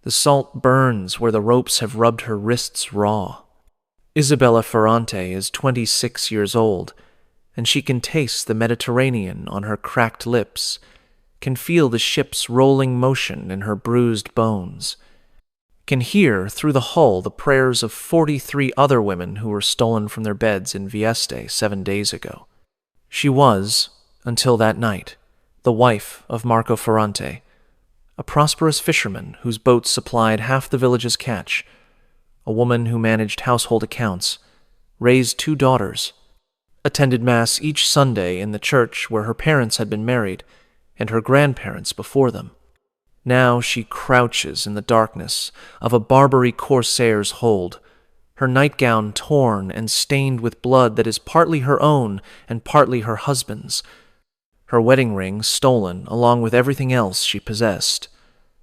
The salt burns where the ropes have rubbed her wrists raw. Isabella Ferrante is 26 years old, and she can taste the Mediterranean on her cracked lips, can feel the ship's rolling motion in her bruised bones, can hear through the hull the prayers of 43 other women who were stolen from their beds in Vieste 7 days ago. She was, until that night, the wife of Marco Ferrante, a prosperous fisherman whose boats supplied half the village's catch, a woman who managed household accounts, raised 2 daughters, attended Mass each Sunday in the church where her parents had been married, and her grandparents before them. Now she crouches in the darkness of a Barbary corsair's hold, her nightgown torn and stained with blood that is partly her own and partly her husband's, her wedding ring stolen along with everything else she possessed,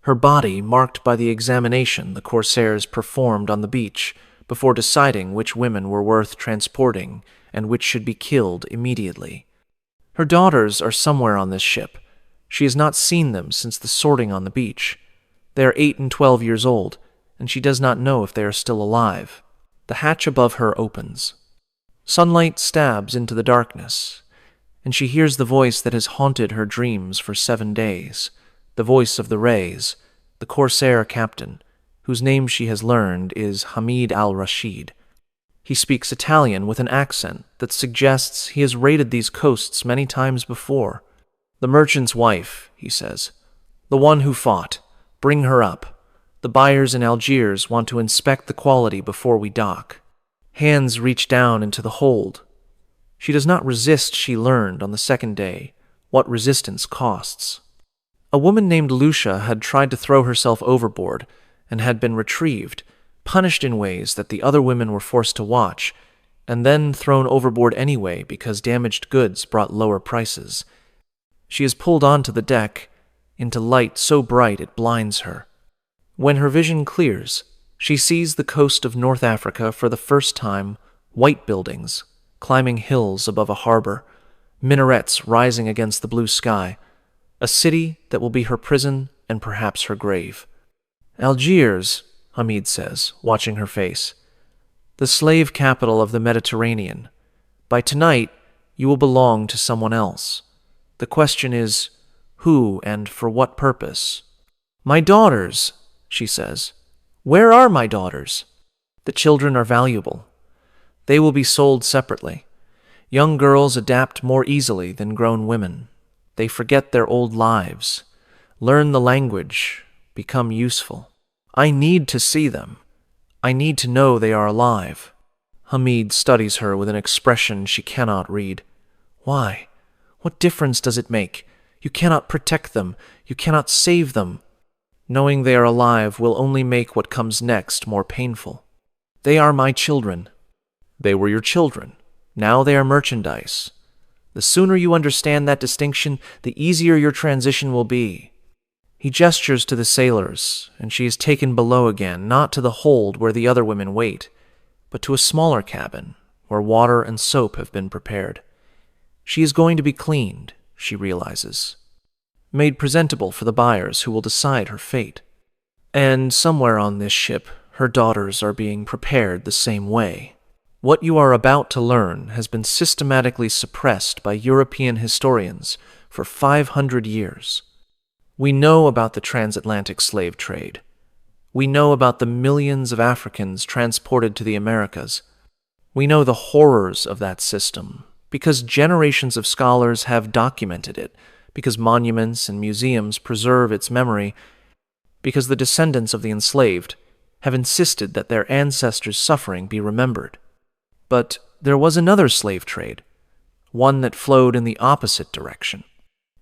her body marked by the examination the corsairs performed on the beach before deciding which women were worth transporting and which should be killed immediately. Her daughters are somewhere on this ship. She has not seen them since the sorting on the beach. They are 8 and 12 years old, and she does not know if they are still alive. The hatch above her opens. Sunlight stabs into the darkness, and she hears the voice that has haunted her dreams for 7 days, the voice of the Rays, the corsair captain, whose name she has learned is Hamid al-Rashid. He speaks Italian with an accent that suggests he has raided these coasts many times before. "The merchant's wife," he says. "The one who fought. Bring her up. The buyers in Algiers want to inspect the quality before we dock." Hands reach down into the hold. She does not resist, she learned on the 2nd day, what resistance costs. A woman named Lucia had tried to throw herself overboard and had been retrieved, punished in ways that the other women were forced to watch, and then thrown overboard anyway because damaged goods brought lower prices. She is pulled onto the deck, into light so bright it blinds her. When her vision clears, she sees the coast of North Africa for the first time, white buildings, climbing hills above a harbor, minarets rising against the blue sky, a city that will be her prison and perhaps her grave. "Algiers," Hamid says, watching her face. "The slave capital of the Mediterranean. By tonight, you will belong to someone else. The question is, who and for what purpose?" "My daughters," she says. "Where are my daughters?" "The children are valuable. They will be sold separately. Young girls adapt more easily than grown women. They forget their old lives, learn the language, become useful. I need to see them. I need to know they are alive." Hamid studies her with an expression she cannot read. "Why? What difference does it make? You cannot protect them. You cannot save them. Knowing they are alive will only make what comes next more painful. They are my children." "They were your children. Now they are merchandise. The sooner you understand that distinction, the easier your transition will be." He gestures to the sailors, and she is taken below again, not to the hold where the other women wait, but to a smaller cabin where water and soap have been prepared. She is going to be cleaned, she realizes, made presentable for the buyers who will decide her fate. And somewhere on this ship, her daughters are being prepared the same way. What you are about to learn has been systematically suppressed by European historians for 500 years. We know about the transatlantic slave trade. We know about the millions of Africans transported to the Americas. We know the horrors of that system because generations of scholars have documented it, because monuments and museums preserve its memory, because the descendants of the enslaved have insisted that their ancestors' suffering be remembered. But there was another slave trade, one that flowed in the opposite direction.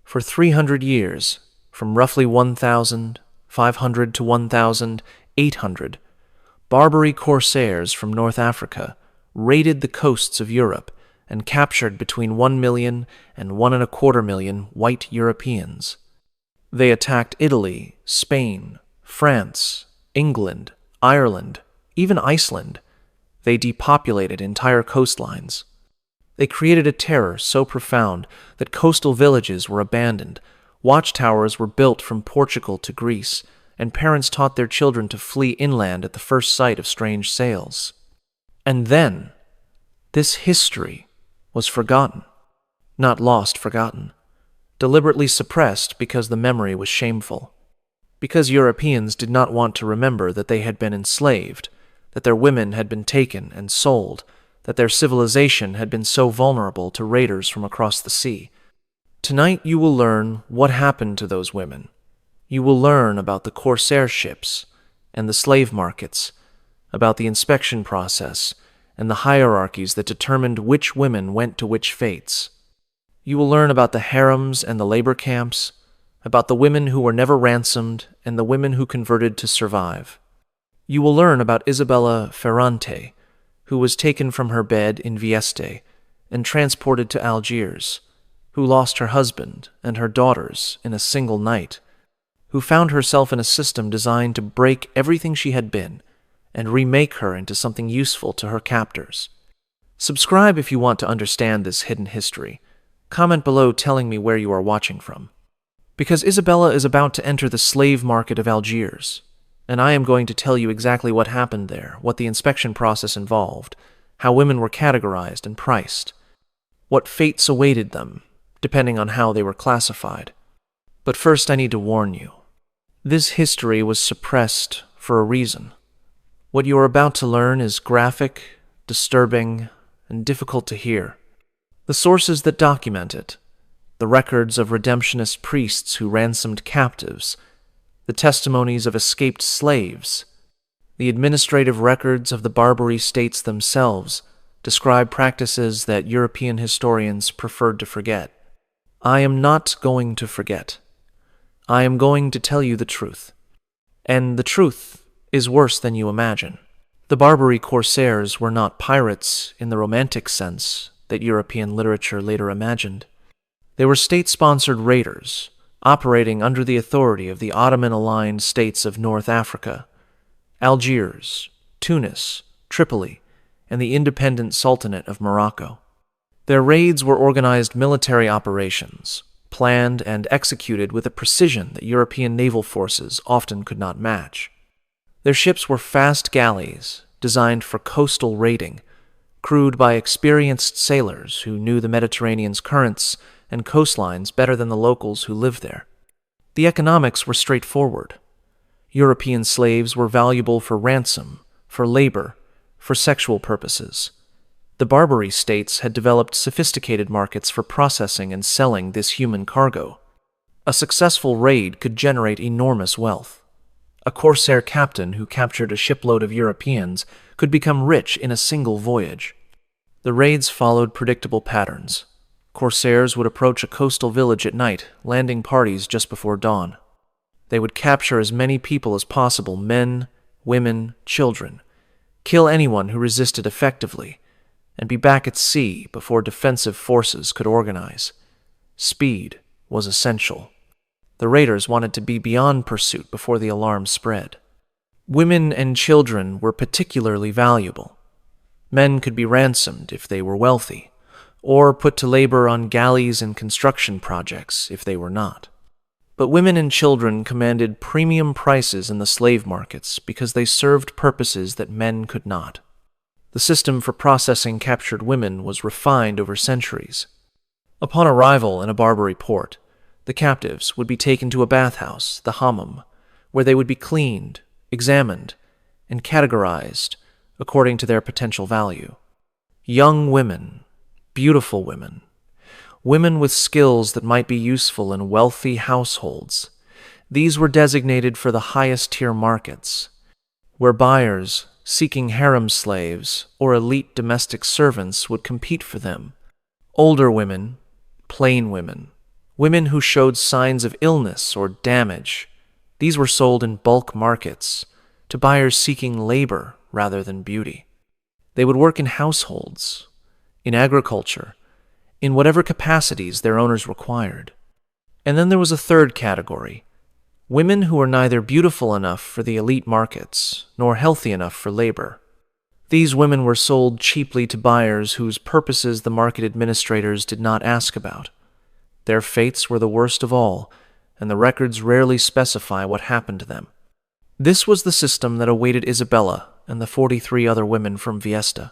For 300 years, from roughly 1,500 to 1,800, Barbary corsairs from North Africa raided the coasts of Europe and captured between 1 million and 1.25 million white Europeans. They attacked Italy, Spain, France, England, Ireland, even Iceland. They depopulated entire coastlines. They created a terror so profound that coastal villages were abandoned, watchtowers were built from Portugal to Greece, and parents taught their children to flee inland at the first sight of strange sails. And then, this history was forgotten. Not lost, forgotten. Deliberately suppressed because the memory was shameful. Because Europeans did not want to remember that they had been enslaved, that their women had been taken and sold, that their civilization had been so vulnerable to raiders from across the sea. Tonight you will learn what happened to those women. You will learn about the corsair ships and the slave markets, about the inspection process and the hierarchies that determined which women went to which fates. You will learn about the harems and the labor camps, about the women who were never ransomed and the women who converted to survive. You will learn about Isabella Ferrante, who was taken from her bed in Vieste and transported to Algiers, who lost her husband and her daughters in a single night, who found herself in a system designed to break everything she had been and remake her into something useful to her captors. Subscribe if you want to understand this hidden history. Comment below telling me where you are watching from. Because Isabella is about to enter the slave market of Algiers, and I am going to tell you exactly what happened there, what the inspection process involved, how women were categorized and priced, what fates awaited them, depending on how they were classified. But first I need to warn you. This history was suppressed for a reason. What you are about to learn is graphic, disturbing, and difficult to hear. The sources that document it, the records of redemptionist priests who ransomed captives, the testimonies of escaped slaves, the administrative records of the Barbary states themselves describe practices that European historians preferred to forget. I am not going to forget. I am going to tell you the truth. And the truth is worse than you imagine. The Barbary corsairs were not pirates in the romantic sense that European literature later imagined. They were state-sponsored raiders, operating under the authority of the Ottoman-aligned states of North Africa, Algiers, Tunis, Tripoli, and the independent Sultanate of Morocco. Their raids were organized military operations, planned and executed with a precision that European naval forces often could not match. Their ships were fast galleys designed for coastal raiding, crewed by experienced sailors who knew the Mediterranean's currents and coastlines better than the locals who lived there. The economics were straightforward. European slaves were valuable for ransom, for labor, for sexual purposes. The Barbary states had developed sophisticated markets for processing and selling this human cargo. A successful raid could generate enormous wealth. A corsair captain who captured a shipload of Europeans could become rich in a single voyage. The raids followed predictable patterns. Corsairs would approach a coastal village at night, landing parties just before dawn. They would capture as many people as possible, men, women, children, kill anyone who resisted effectively, and be back at sea before defensive forces could organize. Speed was essential. The raiders wanted to be beyond pursuit before the alarm spread. Women and children were particularly valuable. Men could be ransomed if they were wealthy, or put to labor on galleys and construction projects if they were not. But women and children commanded premium prices in the slave markets because they served purposes that men could not. The system for processing captured women was refined over centuries. Upon arrival in a Barbary port, the captives would be taken to a bathhouse, the hammam, where they would be cleaned, examined, and categorized according to their potential value. Young women, beautiful women, women with skills that might be useful in wealthy households, these were designated for the highest tier markets, where buyers seeking harem slaves or elite domestic servants would compete for them. Older women, plain women, women who showed signs of illness or damage, these were sold in bulk markets to buyers seeking labor rather than beauty. They would work in households, in agriculture, in whatever capacities their owners required. And then there was a third category, women who were neither beautiful enough for the elite markets nor healthy enough for labor. These women were sold cheaply to buyers whose purposes the market administrators did not ask about. Their fates were the worst of all, and the records rarely specify what happened to them. This was the system that awaited Isabella and the 43 other women from Viesta.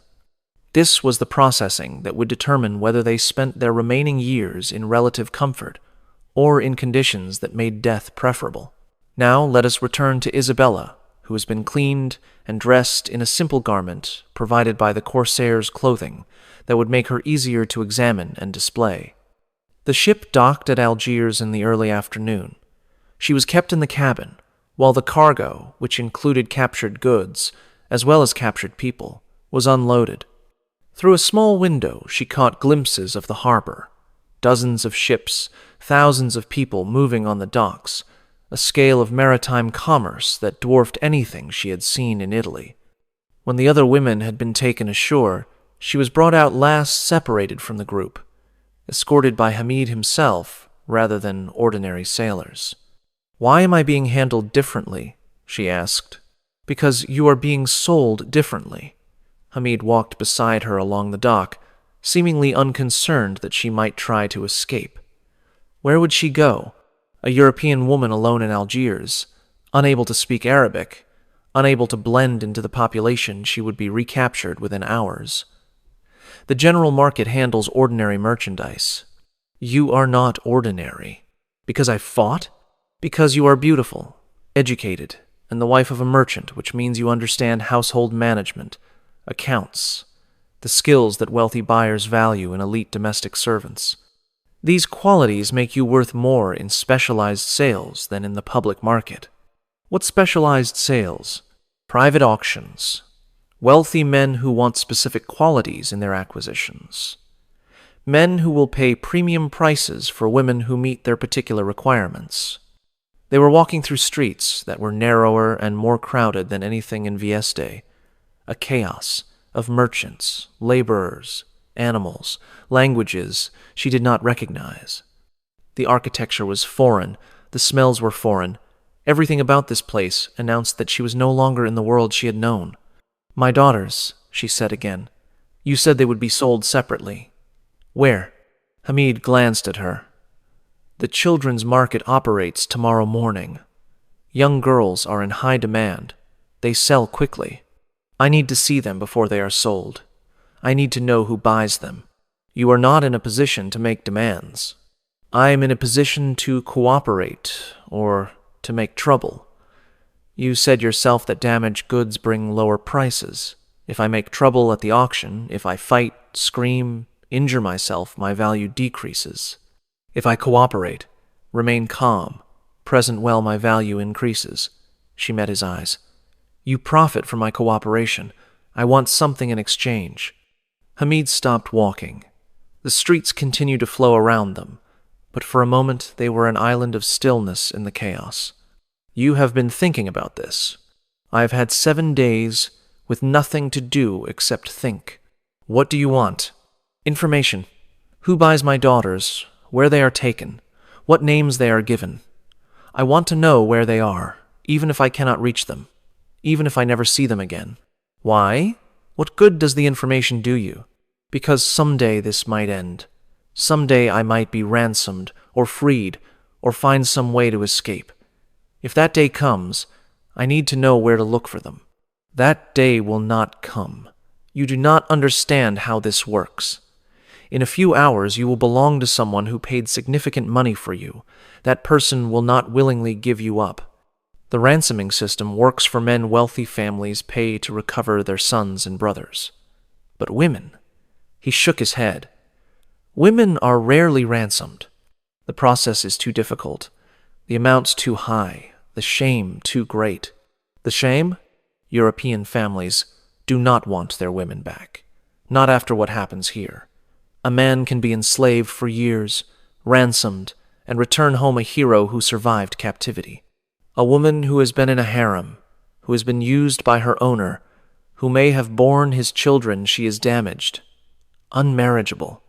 This was the processing that would determine whether they spent their remaining years in relative comfort or in conditions that made death preferable. Now let us return to Isabella, who has been cleaned and dressed in a simple garment provided by the corsair's clothing that would make her easier to examine and display. The ship docked at Algiers in the early afternoon. She was kept in the cabin, while the cargo, which included captured goods, as well as captured people, was unloaded. Through a small window she caught glimpses of the harbor, dozens of ships, thousands of people moving on the docks, a scale of maritime commerce that dwarfed anything she had seen in Italy. When the other women had been taken ashore, she was brought out last, separated from the group, escorted by Hamid himself rather than ordinary sailors. "Why am I being handled differently?" she asked. "Because you are being sold differently." Hamid walked beside her along the dock, seemingly unconcerned that she might try to escape. Where would she go? A European woman alone in Algiers, unable to speak Arabic, unable to blend into the population, she would be recaptured within hours. The general market handles ordinary merchandise. You are not ordinary. Because I fought? Because you are beautiful, educated, and the wife of a merchant, which means you understand household management, accounts, the skills that wealthy buyers value in elite domestic servants. These qualities make you worth more in specialized sales than in the public market. What specialized sales? Private auctions. Wealthy men who want specific qualities in their acquisitions. Men who will pay premium prices for women who meet their particular requirements. They were walking through streets that were narrower and more crowded than anything in Vieste, a chaos of merchants, laborers, animals, languages she did not recognize. The architecture was foreign, the smells were foreign. Everything about this place announced that she was no longer in the world she had known. "My daughters," she said again. "You said they would be sold separately. Where?" Hamid glanced at her. "The children's market operates tomorrow morning. Young girls are in high demand. They sell quickly. I need to see them before they are sold. I need to know who buys them. You are not in a position to make demands. I am in a position to cooperate, or to make trouble. You said yourself that damaged goods bring lower prices. If I make trouble at the auction, if I fight, scream, injure myself, my value decreases. If I cooperate, remain calm, present well, my value increases." She met his eyes. "You profit from my cooperation. I want something in exchange." Hamid stopped walking. The streets continued to flow around them, but for a moment they were an island of stillness in the chaos. "You have been thinking about this. I have had 7 days with nothing to do except think. What do you want?" "Information. Who buys my daughters, where they are taken, what names they are given. I want to know where they are, even if I cannot reach them, even if I never see them again." "Why? What good does the information do you?" "Because someday this might end. Someday I might be ransomed, or freed, or find some way to escape. If that day comes, I need to know where to look for them." "That day will not come. You do not understand how this works. In a few hours you will belong to someone who paid significant money for you. That person will not willingly give you up. The ransoming system works for men wealthy families pay to recover their sons and brothers. But women," he shook his head, "women are rarely ransomed. The process is too difficult, the amounts too high, the shame too great." "The shame?" "European families do not want their women back. Not after what happens here. A man can be enslaved for years, ransomed, and return home a hero who survived captivity. A woman who has been in a harem, who has been used by her owner, who may have borne his children, she is damaged, unmarriageable,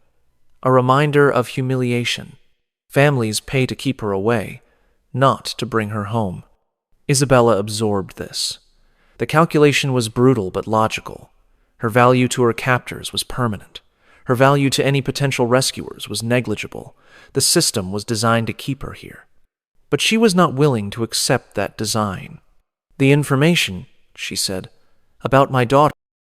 a reminder of humiliation. Families pay to keep her away, not to bring her home." Isabella absorbed this. The calculation was brutal but logical. Her value to her captors was permanent. Her value to any potential rescuers was negligible. The system was designed to keep her here. But she was not willing to accept that design. The information, she said, about my daughter.